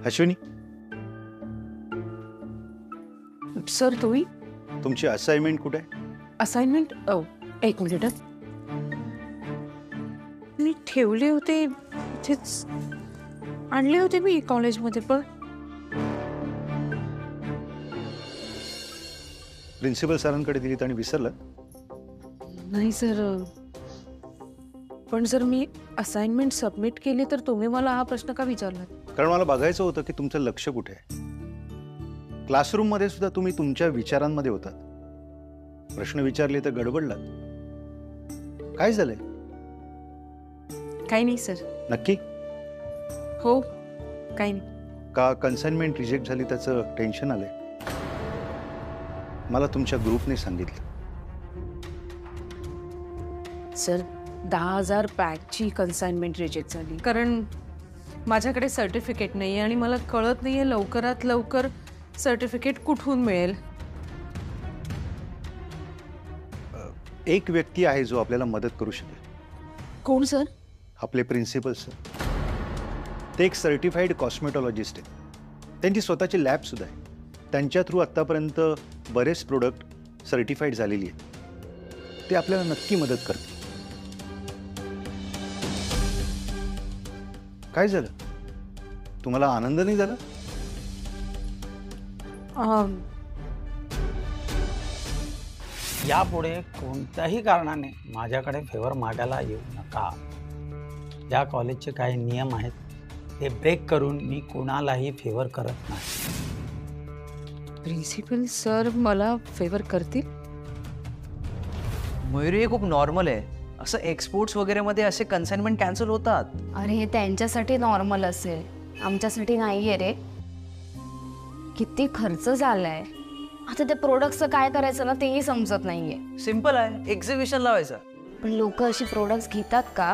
Ashwini, sir तुम्ही तुमची assignment कुठे आहे? असाइनमेंट एक मिनिट मी ठेवले होते इथेच, आणले होते मी कॉलेजमध्ये पण प्रिन्सिपल सरांकडे दिलीत आणि विसरलं? नाही सर, पण सर मी असाइनमेंट सबमिट केली तर तुम्ही मला हा प्रश्न का विचारला? कारण मला बघायचं होतं की तुमचं लक्ष कुठे आहे. क्लासरूम मध्ये सुद्धा तुम्ही तुमच्या विचारांमध्ये होतात. प्रश्न विचारले तर गडबडलात. काय झालंय? काही नाही सर. नक्की? हो, काही नाही. का कन्साइनमेंट रिजेक्ट झाली त्याचं टेन्शन आलंय? मला तुमच्या ग्रुपने सांगितलं. सर 10,000 पॅकची कन्साइनमेंट रिजेक्ट झाली कारण माझ्याकडे सर्टिफिकेट नाही आणि मला कळत नाहीये लवकरात लवकर सर्टिफिकेट कुठून मिळेल. एक व्यक्ती आहे जो आपल्याला मदत करू शकेल. कोण सर? आपले प्रिन्सिपल सर. ते एक सर्टिफाईड कॉस्मेटॉलॉजिस्ट आहेत. त्यांची स्वतःची लॅब सुद्धा आहे. त्यांच्या थ्रू आतापर्यंत बरेच प्रोडक्ट सर्टिफाईड झालेली आहेत. ते आपल्याला नक्की मदत करतील. काय झालं? तुम्हाला आनंद नाही झाला? यापुढे कोणत्याही कारणाने माझ्याकडे फेवर मागायला येऊ नका. ज्या कॉलेजचे काही नियम आहेत ते ब्रेक करून मी कोणालाही फेवर करत नाही. प्रिन्सिपल सर मला फेवर करतील? मयुरी, हे खूप नॉर्मल आहे. असं एक्सपोर्ट्स वगैरे मध्ये असे कन्साइनमेंट कॅन्सल होतात. अरे हे त्यांच्यासाठी नॉर्मल असेल, आमच्यासाठी नाहीये रे. किती खर्च झालाय. आता त्या प्रोडक्ट्सचं काय करायचं ना तेही समजत नाहीये. सिंपल आहे, एक्झिबिशन लावायचं. पण लोक अशी प्रोडक्ट्स घेतात का?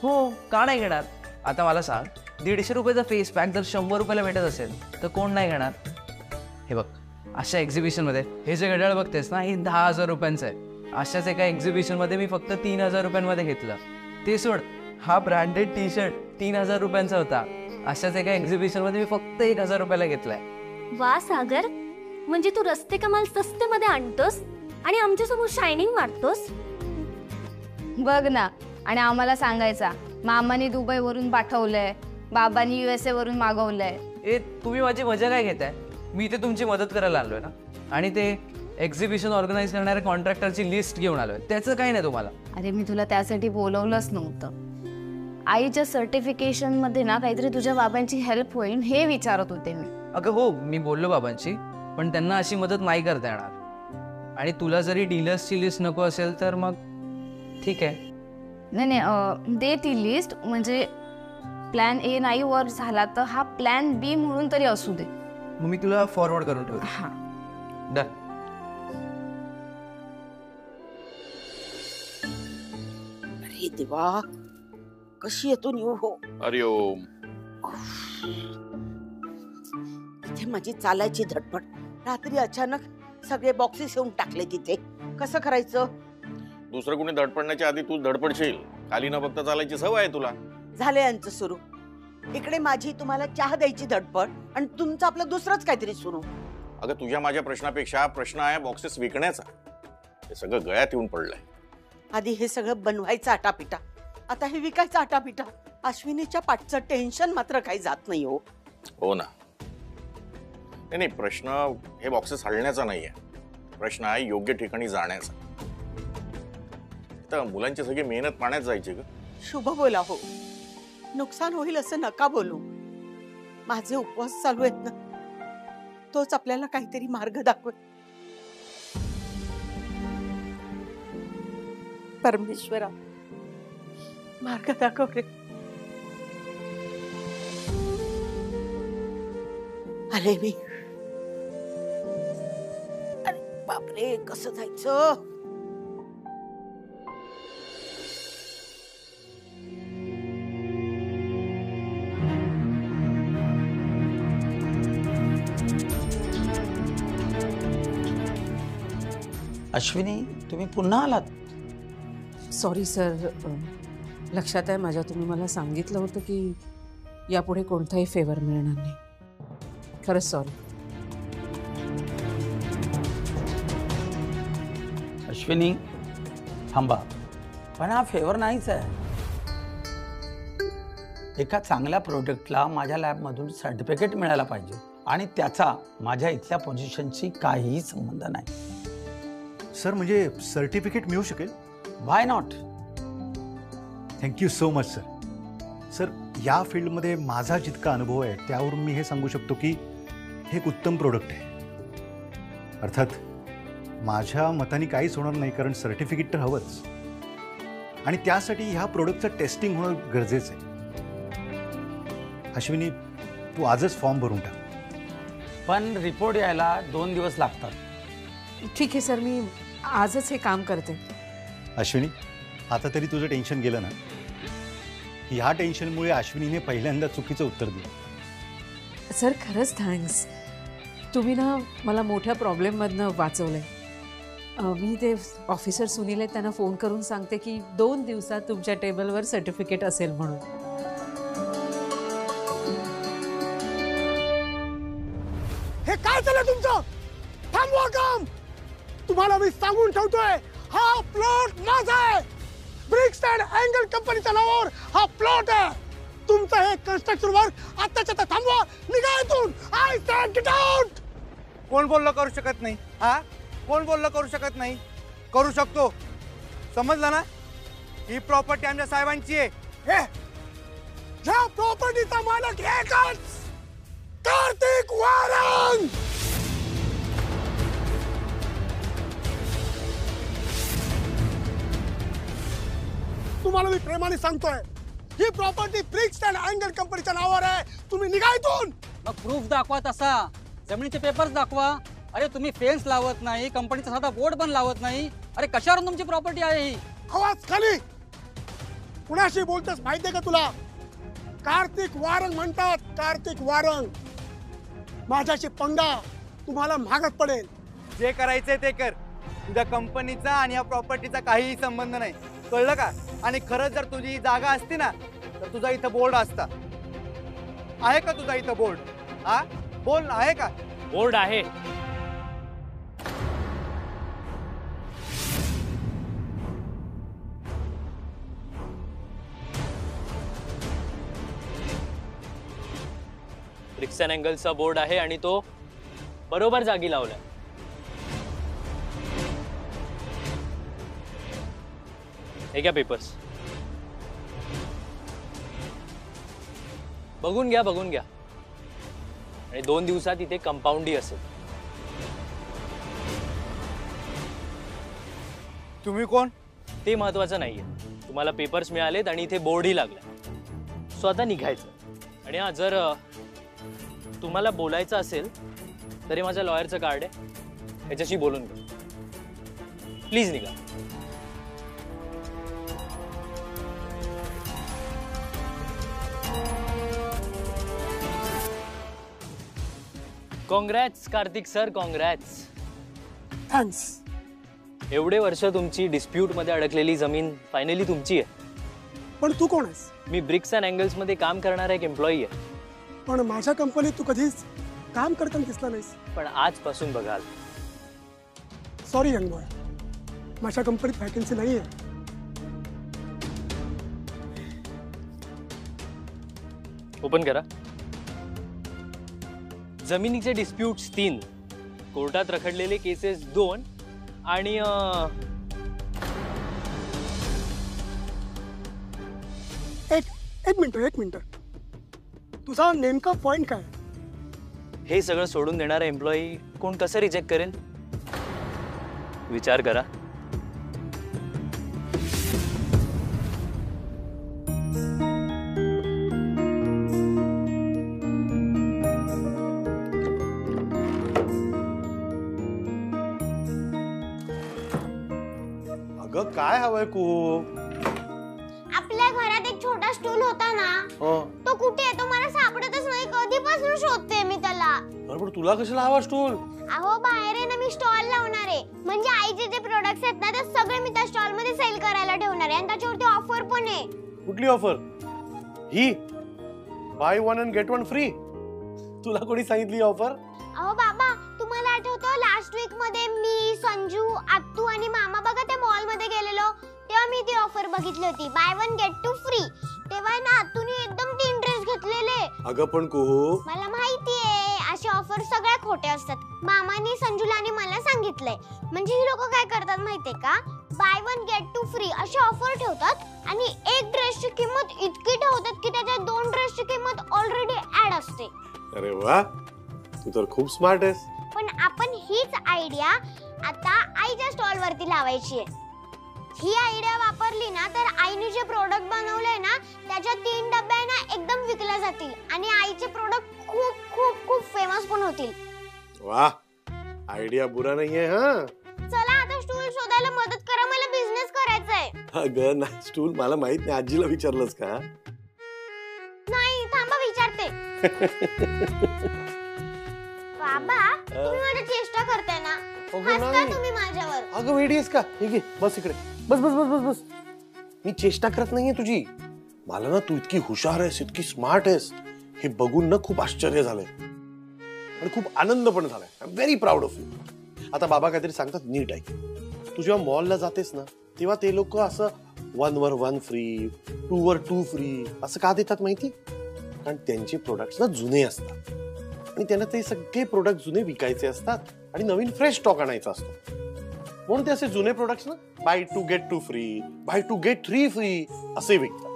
हो, का नाही घेणार? आता मला सांग, 150 रुपयाचा फेस पॅक जर 100 रुपयाला भेटत असेल तर कोण नाही घेणार? हे बघ, अशा एक्झिबिशन मध्ये हे जे घड्याळ बघतेस ना, हे 10,000 रुपयांचं आहे. अशाच एका एक्झिबिशन मध्ये मी फक्त 3,000 रुपयांमध्ये घेतलं. ते सोड, हा ब्रँडेड टी शर्ट 3,000 रुपयांचा होता. अशाच एका एक्झिबिशन मध्ये मी फक्त 1,000 रुपयाला घेतलाय. वा सागर, म्हणजे तू रस्ते कमाल सस्ते मध्ये आणतोस आणि आमच्यासमोर शायनिंग मारतोस. बघ ना, आणि आम्हाला सांगायचा मामाने दुबईवरून पाठवलंय, बाबांनी USA वरून मागवलंय. ए, तुम्ही माझी मजा काय घेताय? मी इथे तुमची मदत करायला आलोय ना, आणि ते एक्झिबिशन ऑर्गनाईज करणाऱ्या कॉन्ट्रॅक्टरची लिस्ट घेऊन आलोय. त्याचं काही नाही तुम्हाला. अरे मी तुला त्यासाठी बोलवलंच नव्हतं. आईच्या सर्टिफिकेशन मध्ये ना काहीतरी तुझ्या बाबांची हेल्प होईल हे विचारत होते मी. अगं हो, मी बोललो बाबांशी, पण त्यांना अशी मदत नाही करता येणार. आणि तुला जरी डीलर्सची लिस्ट नको असेल तर मग ठीक आहे. नाही, दे ती लिस्ट. म्हणजे प्लॅन A नाही वर्क झाला तर हा प्लॅन B म्हणून तरी असू दे. मग मी तुला फॉरवर्ड करून ठेवतो. हा, डन. अरे देवा, कशी येतो न्यू हो. हरिओम. इथे माझी चालायची धडपड. रात्री अचानक सगळे बॉक्सेस येऊन टाकले तिथे. कसं करायचं? दुसरं कोणी धडपडण्याच्या आधी तू धडपडशील. खाली न बघता चालायची सवय आहे तुला. झाले यांचं सुरू. इकडे माझी तुम्हाला चहा द्यायची धडपड आणि तुमचं आपलं दुसरंच काहीतरी सुरू. अगं, तुझ्या माझ्या प्रश्नापेक्षा प्रश्न आहे बॉक्सेस विकण्याचा. हे सगळं गळ्यात येऊन पडलंय. आधी हे सगळं बनवायचं आटापिटा, आता हे विकायचं आटापिटा. अश्विनीच्या पाठचं टेन्शन मात्र काही जात नाही हो. हो ना. नाही, प्रश्न हे बॉक्सेस हलण्याचा नाहीये. प्रश्न आहे योग्य ठिकाणी जाण्याचा. तर मुलांची सगळी मेहनत पाण्यात जायची ग. शुभ बोला हो. नुकसान होईल असं नका बोलू. माझे उपवास चालू आहेत ना, तोच आपल्याला काहीतरी मार्ग दाखवेल. परमेश्वरा, मार्ग दाखव रे. आले मी. अरे बापरे, कसं जायचं? अश्विनी, तुम्ही पुन्हा आलात? सॉरी सर, लक्षात आहे माझ्या, तुम्ही मला सांगितलं होतं की यापुढे कोणताही फेवर मिळणार नाही. खरंच सॉरी. अश्विनी थांबा, पण हा फेवर नाहीच आहे. एका चांगल्या प्रोडक्टला माझ्या लॅबमधून सर्टिफिकेट मिळायला पाहिजे आणि त्याचा माझ्या इथल्या पोझिशनशी काहीही संबंध नाही. सर म्हणजे सर्टिफिकेट मिळू शकेल? Why not. Thank you so much sir. Sir या फील्डमध्ये माझा जितका अनुभव आहे त्यावरून मी हे सांगू शकतो की हे एक उत्तम प्रोडक्ट आहे. अर्थात माझ्या मताने काहीच होणार नाही, कारण सर्टिफिकेट तर हवंच आणि त्यासाठी ह्या प्रोडक्टचं टेस्टिंग होणं गरजेचं आहे. अश्विनी तू आजच फॉर्म भरून टाक. पण रिपोर्ट यायला 2 दिवस लागतात. ठीक आहे सर, मी आजच हे काम करते. अश्विनी आता तरी तुझं टेन्शन गेलं ना? ह्या टेन्शनमुळे अश्विनीने पहिल्यांदा चुकीचं उत्तर दिलं. सर खरंच थँक्स. तुम्ही ना मला मोठ्या प्रॉब्लेममधनं वाचवलंय. मी ते ऑफिसर सुनील आहेत त्यांना फोन करून सांगते की 2 दिवसात तुमच्या टेबलवर सर्टिफिकेट असेल म्हणून. हे काय चाललंय तुमचं? थांबवा काम. तुम्हाला मी सांगून ठेवतोय, हा प्लॉट माझा आहे. ब्रिक्स अँड अँगल कंपनीच्या नावावर हा प्लॉट आहे. तुमचं हे कन्स्ट्रक्शन वर्क आत्ताच्या आता थांबवा. निघा इथून. I said get out. कोण बोललं करू शकत नाही? हा, कोण बोललं करू शकत नाही? करू शकतो. समजलं ना? ही प्रॉपर्टी आमच्या साहेबांची आहे. हे या प्रॉपर्टीचा मालक एकच, कार्तिक वारंग. तुम्हाला मी प्रेमाने सांगतोय, ही प्रॉपर्टी ब्रिक्स अँड अँगल कंपनीच्या नावावर आहे. तुम्ही निघा इथून. मग प्रूफ दाखवा, तसा जमिनीचे पेपर्स दाखवा. अरे तुम्ही फेन्स लावत नाही, कंपनीचा साधा बोर्ड पण लावत नाही. अरे कशावरून तुमची प्रॉपर्टी आहे ही? आवाज खाली. कुणाशी बोलतेस माहितीये का तुला? कार्तिक वारंग म्हणतात, कार्तिक वारंग. माझ्याशी पंगा तुम्हाला महागात पडेल. जे करायचंय ते कर. तुझ्या कंपनीचा आणि या प्रॉपर्टीचा काहीही संबंध नाही, कळलं का? आणि खरंच जर तुझी जागा असती ना तर तुझा इथं बोर्ड असता. आहे का तुझा इथं बोर्ड? हा बोल, आहे का? बोर्ड आहे. ब्रिक्स अँड अँगलचा बोर्ड आहे आणि तो बरोबर जागी लावलाय. हे घ्या पेपर्स. बघून घ्या, बघून घ्या. आणि 2 दिवसात इथे कंपाऊंडही असेल. तुम्ही कोण? ते महत्वाचं नाहीये. तुम्हाला पेपर्स मिळालेत आणि इथे बोर्डही लागलाय. सो आता निघायचं. आणि हा, जर तुम्हाला बोलायचं असेल तरी माझ्या लॉयरचं कार्ड आहे, ह्याच्याशी बोलून घ्या. प्लीज निघा. Congrats Kartik sir, congrats. Thanks. एवढे वर्ष तुमची डिस्प्यूट मध्ये अडकलेली जमीन फायनली तुमची आहे. पण तू कोण आहेस? मी ब्रिक्स अँड अँगल्स मध्ये काम करणारा एक एम्प्लॉई आहे. पण माझ्या कंपनीत तू कधीच काम करताना दिसला नाहीस. पण आजपासून बघाल. सॉरी यंग बॉय, माझ्या कंपनीत वॅकन्सी नाहीये. ओपन करा. जमिनीचे डिस्प्यूट्स 3, कोर्टात रखडलेले केसेस 2 आणि एक मिनिट. तुझा नेमका पॉइंट काय? हे सगळं सोडून देणारा एम्प्लॉई कोण कसं रिजेक्ट करेल? विचार करा. अगं काय हवंय खूप? आपल्या घरात एक छोटा स्टूल होता ना, तो कुठे आहे? तो मला सापडतच नाही. कधीपासून शोधते मी त्याला. बरोबर, तुला कशाला हवा स्टूल? अहो बाहेर आहे ना, मी स्टॉल लावणार आहे. म्हणजे आईचे जे प्रोडक्ट्स आहेत ना ते सगळे मी त्या स्टॉल मध्ये सेल करायला ठेवणार आहे. आणि त्याच्यावरती ऑफर पण आहे. कुठली ऑफर? ही बाय 1 and get 1 फ्री? तुला कोणी सांगितली ऑफर? अहो बाबा, तुम्हाला आठवतं लास्ट वीक मध्ये मी, संजू, आत्तू आणि मामा बघा त्या मॉल मध्ये गेलेलो, तेव्हा मी ती ऑफर बघितली होती, buy one get two free. तेव्हा ना आत्तूने एकदम 3 ड्रेस घेतलेले. अगं पण कुहू, मला माहितीये अशी ऑफर सगळ्या खोटे असतात. मामानी, संजूला आणि मला सांगितलंय. म्हणजे ही लोक काय करतात माहितीये का, buy one get two free अशी ऑफर ठेवतात आणि एक ड्रेसची किंमत इतकी ठेवतात की त्याच्या 2 ड्रेसची किंमत ऑलरेडी ऍड असते. अरे वा, तू तर खूप स्मार्ट आहेस. पण आपण हीच आयडिया आता आईच्या स्टॉल वरती लावायची आहे. ही आयडिया वापरली ना तर आईने जे प्रोडक्ट बनवलंय ना त्याच्या 3 डब्या ना एकदम विकल्या जातील आणि आईचे प्रोडक्ट खूप खूप खूप फेमस पण होतील. वाह, आयडिया बुरा नाहीये. हा चला आता स्टूल शोधायला मदत करा, मला बिझनेस करायचा आहे. अगं नाही, स्टूल मला माहित नाही. आजीला विचारलंस का? नाही, थांबा विचारते. बाबा, तुम्ही माझी चेष्टा करताय ना? हसता तुम्ही माझ्यावर. अगं वेडी आहेस का? हे घे, बस इकडे. बस बस बस बस बस. मी चेष्टा करत नाहीये तुझी. मला ना तू इतकी हुशार आहेस, इतकी स्मार्ट आहेस, हे बघून ना खूप आश्चर्य झालंय आणि खूप आनंद पण झालाय. I am very proud of you. आता बाबा काहीतरी सांगतात, नीट ऐक. तू जेव्हा मॉलला जातेस ना तेव्हा ते लोक असं 1 वर 1 फ्री, 2 वर 2 फ्री असं का देतात माहिती? कारण त्यांचे प्रोडक्ट्स ना जुने असतात आणि त्यांना ते सगळे प्रोडक्ट जुने विकायचे असतात आणि नवीन फ्रेश स्टॉक आणायचा असतो. म्हणून ते असे जुने प्रोडक्ट्स ना buy 2 get 2 free, buy 2 get 3 free असे विकतात.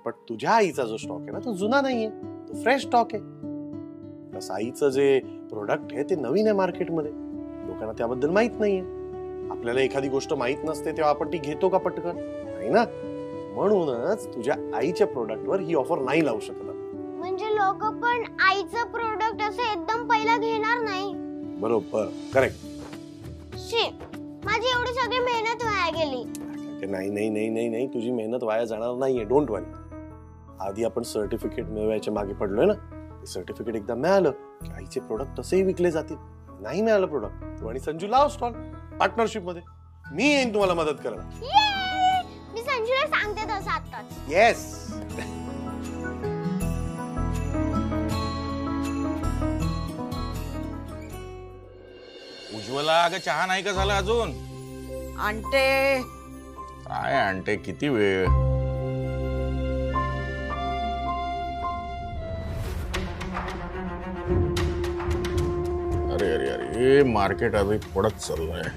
पण तुझ्या आईचा जो स्टॉक आहे ना तो जुना नाहीये, तो फ्रेश स्टॉक आहे. तसं आईचं जे प्रोडक्ट आहे ते नवीन आहे मार्केटमध्ये, लोकांना त्याबद्दल माहित नाहीये. आपल्याला एखादी गोष्ट माहित नसते तेव्हा आपण ती घेतो का पटकन? नाही ना. म्हणूनच तुझ्या आईच्या प्रोडक्टवर ही ऑफर नाही लावू शकत. म्हणजे लोक पण आईचं प्रोडक्ट असं एकदम पहिला घेणार नाही. बरोबर, करेक्ट. शी, माझी एवढी सगळी मेहनत वाया गेली. नाही नाही नाही नाही नाही, तुझी मेहनत वाया जाणार नाहीये, डोंट वरी. आधी आपण सर्टिफिकेट मिळवायच्या मागे पडलोय ना. सर्टिफिकेट एकदा मिळालं की आईचे प्रोडक्ट तसेही विकले जातील. नाही मिळालं प्रोडक्ट, तू आणि संजू लाव स्टॉल पार्टनरशिप मध्ये. मी येईन तुम्हाला मदत करायला. मी संजूला सांगते तसं आताच. येस. उज्ज्वला, अगं चहा नाही का झाला अजून? आणते. काय आणते? किती वेळ? अरे अरे अरे, मार्केट अभी पडत चाललंय.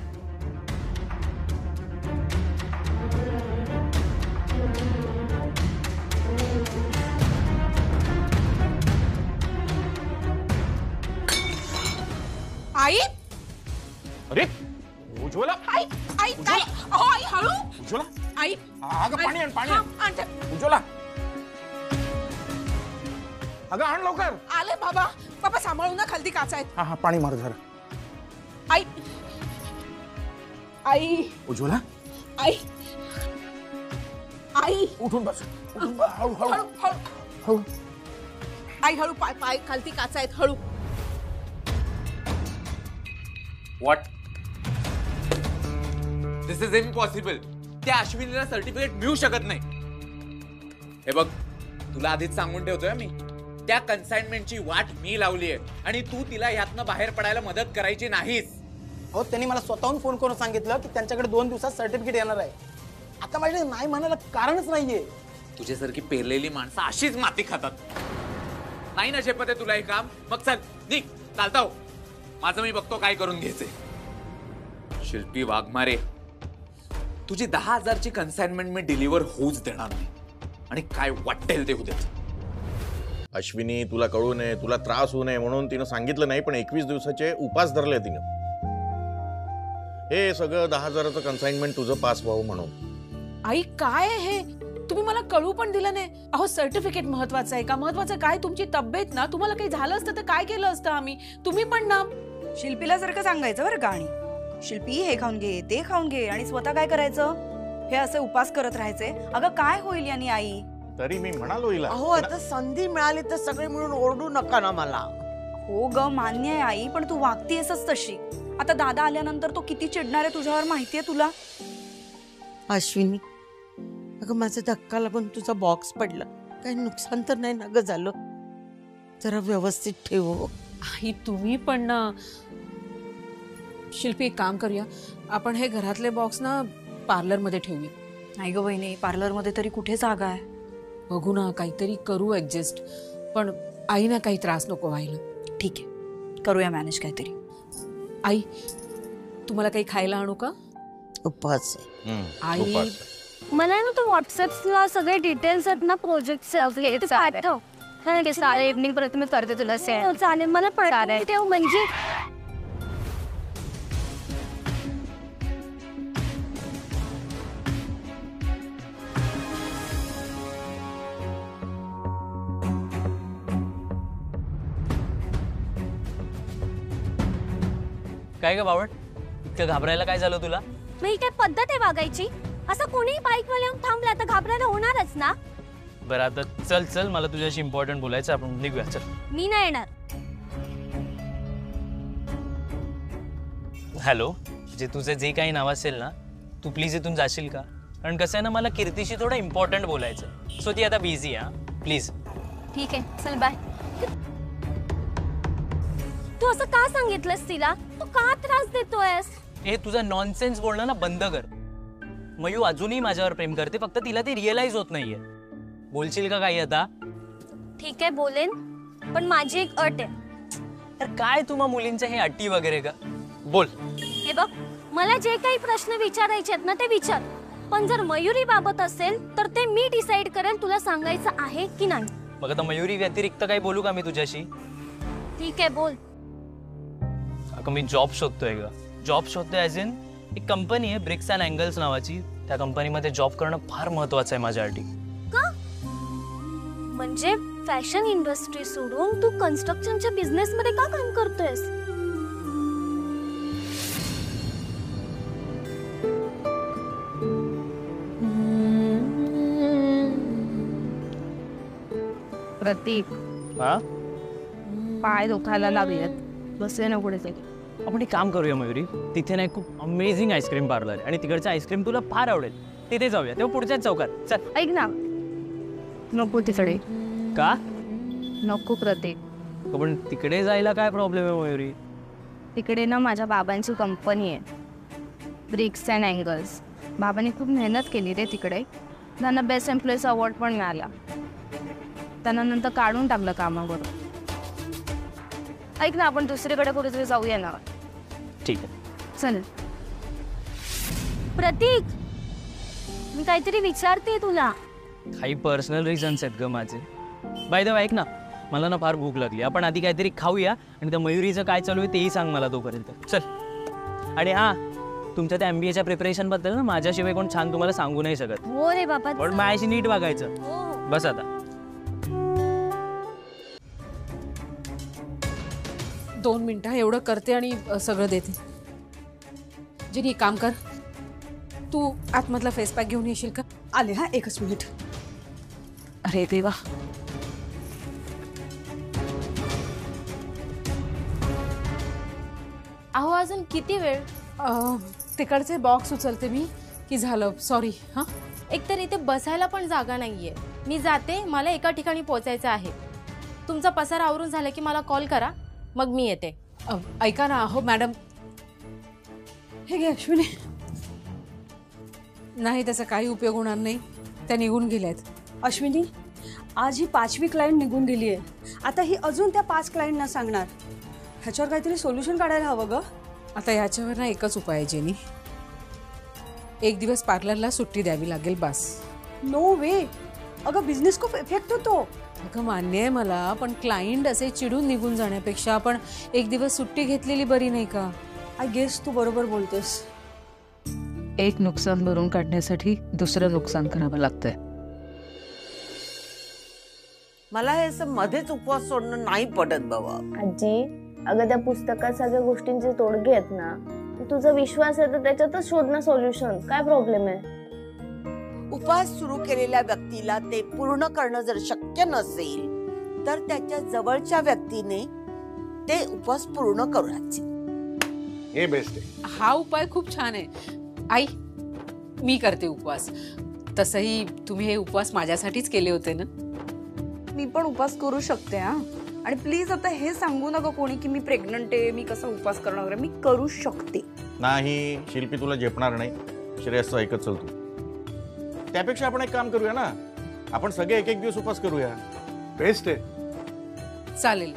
आई, अरे उज्ज्वला, आई आई काय? अहो आई हळू. उज्ज्वला, आई, अगं पाणी आण, पाणी आण. आणते. उज्ज्वला, अगं आण लवकर. आले बाबा. बाबा सांभाळून ना, खालती काचा आहेत. हा हा, पाणी मार जरा. आई, आई, उज्ज्वला, आई, आई, उठून बस, उठून बस. हळू हळू हळू हळू हळू. आई हळू. पाय पाय खालती काचा आहेत. हळू. व्हॉट? This is impossible. त्या अश्विनीला सर्टिफिकेट मिळू शकत नाही. हे बघ, तुला आधीच सांगून ठेवतोय मी, त्या कन्साइनमेंटची वाट मी लावली आहे आणि तू तिला ह्यातनं बाहेर पडायला मदत करायची नाहीस. हो, त्यांनी मला स्वतःहून फोन करून सांगितलं की त्यांच्याकडे 2 दिवसात सर्टिफिकेट येणार आहे. आता माझ्या नाही म्हणायला कारणच नाहीये. तुझ्यासारखी पेरलेली माणसं अशीच माती खातात. नाही ना झेपत आहे तुला हे काम? मग चल निघ, चालता हो. माझं मी बघतो काय करून घ्यायचंय. शिल्पी वाघमारे, तुझी 10,000ची कन्साइनमेंट मी डिलिव्हर होऊच देणार नाही आणि काय वाटेल ते होऊ. अश्विनी, तुला कळू नये, तुला त्रास होऊ नये म्हणून तिनं सांगितलं नाही, पण 21 दिवसाचे उपास धरले तिनं. हे सगळं 10,000चं कन्साइनमेंट तुझं पास व्हावं म्हणून. आई काय हे? तुम्ही मला कळू पण दिलं नाही. अहो सर्टिफिकेट महत्वाचं आहे का? महत्वाचं काय तुमची तब्येत ना. तुम्हाला काही झालं असतं तर काय केलं असतं आम्ही? तुम्ही पण ना. शिल्पीला सारखं सांगायचं बरं का. आणि शिल्पी हे खाऊन घे, ते खाऊन घे, आणि स्वतः काय करायचं? हे असे उपास करत राहायचे. अगं काय होईल यानी आई? तरी मी म्हणालो हिला. अहो आता संधी मिळाली तर सगळे मिळून ओरडू नका ना मला. हो ग, मान्य आहे आई, पण तू वागतीयसच तशी. आता दादा आल्यानंतर तो किती चिडणार आहे तुझ्यावर माहितीये तुला. अश्विनी, अगं माझा धक्का लागून तुझा बॉक्स पडला, काही नुकसान तर नाही ना ग झालं? जरा व्यवस्थित ठेव. आई तुम्ही पण ना. शिल्पी एक काम करूया, आपण हे घरातले बॉक्स ना पार्लरमध्ये ठेवूया. नाही ग वहिनी, पार्लरमध्ये तरी कुठे जागा आहे. बघू ना, काहीतरी करू ऍडजस्ट, पण आईना काही त्रास नको व्हायला. ठीक आहे, करूया मॅनेज काहीतरी. आई तुम्हाला काही खायला आणू का? उपवास आई मला ना तू व्हॉट्सअपला सगळे डिटेल्स आहेत ना प्रोजेक्टचे पाठव. चालेल, इव्हनिंग पर्यंत मी करते तुला सेंड. चालेल, मला पण ठेव म्हणजे. काय ग बावट, इतकं घाबरायला काय झालं तुला? मी काय पद्धत आहे वागायची? असं कोणीही बाईक वर येऊन थांबला तर घाबरायला होणारच ना. बरं आता चल चल, मला तुझ्याशी इम्पॉर्टंट बोलायचं, आपण निघूया. चल. मी नाही येणार. हॅलो, जे तुझं जे काही नाव असेल ना, तू प्लीज इथून जाशील का? कारण कसं आहे ना, मला कीर्तीशी थोडं इम्पॉर्टंट बोलायचं. सो ती आता बिझी आहे. प्लीज. ठीक आहे, चल बाय. तू असं का सांगितलंस तिला? तू का त्रास देतोयस? हे तुझा नॉनसेन्स बोलणं ना बंद कर. मयू अजूनही माझ्यावर प्रेम करते, फक्त तिला ते रिअलाइज होत नाहीये. बोलशील का काही आता? ठीक आहे बोलेन, पण माझी एक अट आहे. तर काय तुम्हा मुलींच्या हे अटी वगैरे का? बोल. हे बघ, मला जे काही प्रश्न विचारायचे आहेत ना ते विचार, पण जर मयुरी बाबत असेल तर ते मी डिसाइड करेन तुला सांगायचं आहे की नाही. मग आता मयुरी व्यतिरिक्त काही बोलू का मी तुझ्याशी? ठीक आहे बोल. अगं मी जॉब शोधतोय ग. जॉब शोधतोय ॲज इन एक कंपनी आहे ब्रिक्स अँड अँगल्स नावाची. त्या कंपनीमध्ये जॉब करणं फार महत्वाचं आहे माझ्यासाठी. का? म्हणजे फॅशन इंडस्ट्री सोडून तू कन्स्ट्रक्शनच्या बिझनेस मध्ये का काम करतोयस? प्रतीक, हा पाय दुखायला लागलेत, बसे ना पुढे. आपण एक काम करूया मयुरी, तिथे ना एक खूप अमेझिंग आईस्क्रीम पार्लर आहे आणि तिकडचं आईस्क्रीम तुला फार आवडेल. तिथे जाऊया, तेव्हा पुढच्याच चौकात. चल. ऐक ना, नको तिकडे. का नको प्रतीक. पण तिकडे जायला काय प्रॉब्लेम आहे मयुरी? तिकडे ना माझ्या बाबांची कंपनी आहे, ब्रिक्स अँड अँगल्स. बाबांनी खूप मेहनत केली रे तिकडे. त्यांना बेस्ट एम्प्लॉईज अवॉर्ड पण मिळाला. त्यांना नंतर काढून टाकलं कामावर. ऐक ना, आपण दुसरीकडे कुठेतरी जाऊया ना. ठीक आहे, चल. प्रतीक, मी काहीतरी विचारते तुला. काही पर्सनल रिझन्स आहेत ग माझे. बाय द वे ऐक ना, मला ना फार भूक लागली. आपण आधी काहीतरी खाऊया आणि त्या मयुरीचं काय चालू आहे तेही सांग मला तोपर्यंत. चल. आणि हा, तुमच्या त्या MBAच्या प्रिपरेशन बद्दल ना माझ्याशिवाय कोण छान तुम्हाला सांगू नाही शकत. हो रे बाबा, पण माझ्याशी नीट वागायचं. बस आता. 2 मिनिटं एवढं करते आणि सगळं देते. जिनी काम कर, तू आतमधला फेस पॅक घेऊन येशील का? आले. हा, एकच मिनिट. अरे देवा. अहो अजून किती वेळ? तिकडचे बॉक्स उचलते मी की झालं. सॉरी. हां, एकतर इथे बसायला पण जागा नाहीये. मी जाते, मला एका ठिकाणी पोहोचायचं आहे. तुमचा पसारा आवरून झाला की मला कॉल करा, मग मी येते. ऐका ना. हो मॅडम, हे घे अश्विनी. नाही, त्याचा काही उपयोग होणार नाही. त्या निघून गेल्यात. अश्विनी, आज ही 5वी क्लायंट निघून गेली आहे. आता ही अजून त्या 5 क्लायंटना सांगणार. ह्याच्यावर काहीतरी सोल्युशन काढायला हवं ग. आता याच्यावर ना एकच उपाय आहे जेनी. 1 दिवस पार्लरला सुट्टी द्यावी लागेल बस. नो वे. अगं बिझनेस खूप इफेक्ट होतो. अगं मान्य आहे मला, पण क्लायंट असे चिडून निघून जाण्यापेक्षा आपण 1 दिवस सुट्टी घेतलेली बरी नाही का? आय गेस तू बरोबर बोलतेस. एक नुकसान भरून काढण्यासाठी दुसरं नुकसान करावं लागतंय. मला हे असं मध्येच उपवास सोडणं नाही पडत बाबा. आजी, अगं त्या पुस्तकात सगळ्या गोष्टींचे तोडगे आहेत ना. तुझा विश्वास आहे तर त्याच्यातच शोधणं सोल्युशन. काय प्रॉब्लेम आहे? उपवास सुरू केलेल्या व्यक्तीला ते पूर्ण करणं जर शक्य नसेल तर त्याच्या जवळच्या व्यक्तीने ते उपवास पूर्ण करायचे. हे बेस्ट आहे. हा उपाय खूप छान आहे. आई, मी करते उपवास. तसंही तुम्ही हे उपवास माझ्यासाठीच केले होते ना. मी पण उपवास करू शकते. हा, आणि प्लीज आता हे सांगू नका कोणी की मी प्रेग्नंट आहे, मी कसा उपवास करणार वगैरे. मी करू शकते. नाही शिल्पी, तुला झेपणार नाही. श्रेयसचं ऐकत चल तू. त्यापेक्षा आपण एक काम करूया ना, आपण सगळे एक एक दिवस उपवास करूया. बेस्ट आहे. चालेल,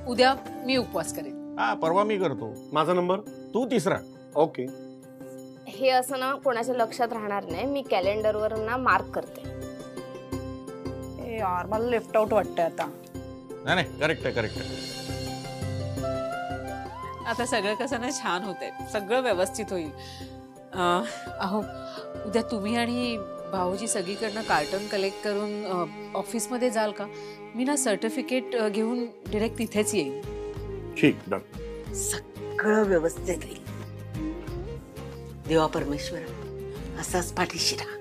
उद्या मी उपवास करेन. हा, परवा मी करतो. माझा नंबर, तू तिसरा. ओके. हे असं ना कोणाच्या लक्षात राहणार नाही. मी कॅलेंडरवर ना मार्क करते. यार मला लेफ्ट आउट वाटतंय आता. नाही करेक्ट आहे, करेक्ट आहे. आता सगळं कसं ना छान होतंय, सगळं व्यवस्थित होईल. अहो उद्या तुम्ही आणि भाऊजी सगळीकडनं कार्टन कलेक्ट करून ऑफिसमध्ये जाल का? मी ना सर्टिफिकेट घेऊन डिरेक्ट तिथेच येईन. ठीक, डन. सगळं व्यवस्थित होईल. देवा परमेश्वर असाच पाठीशी राहा.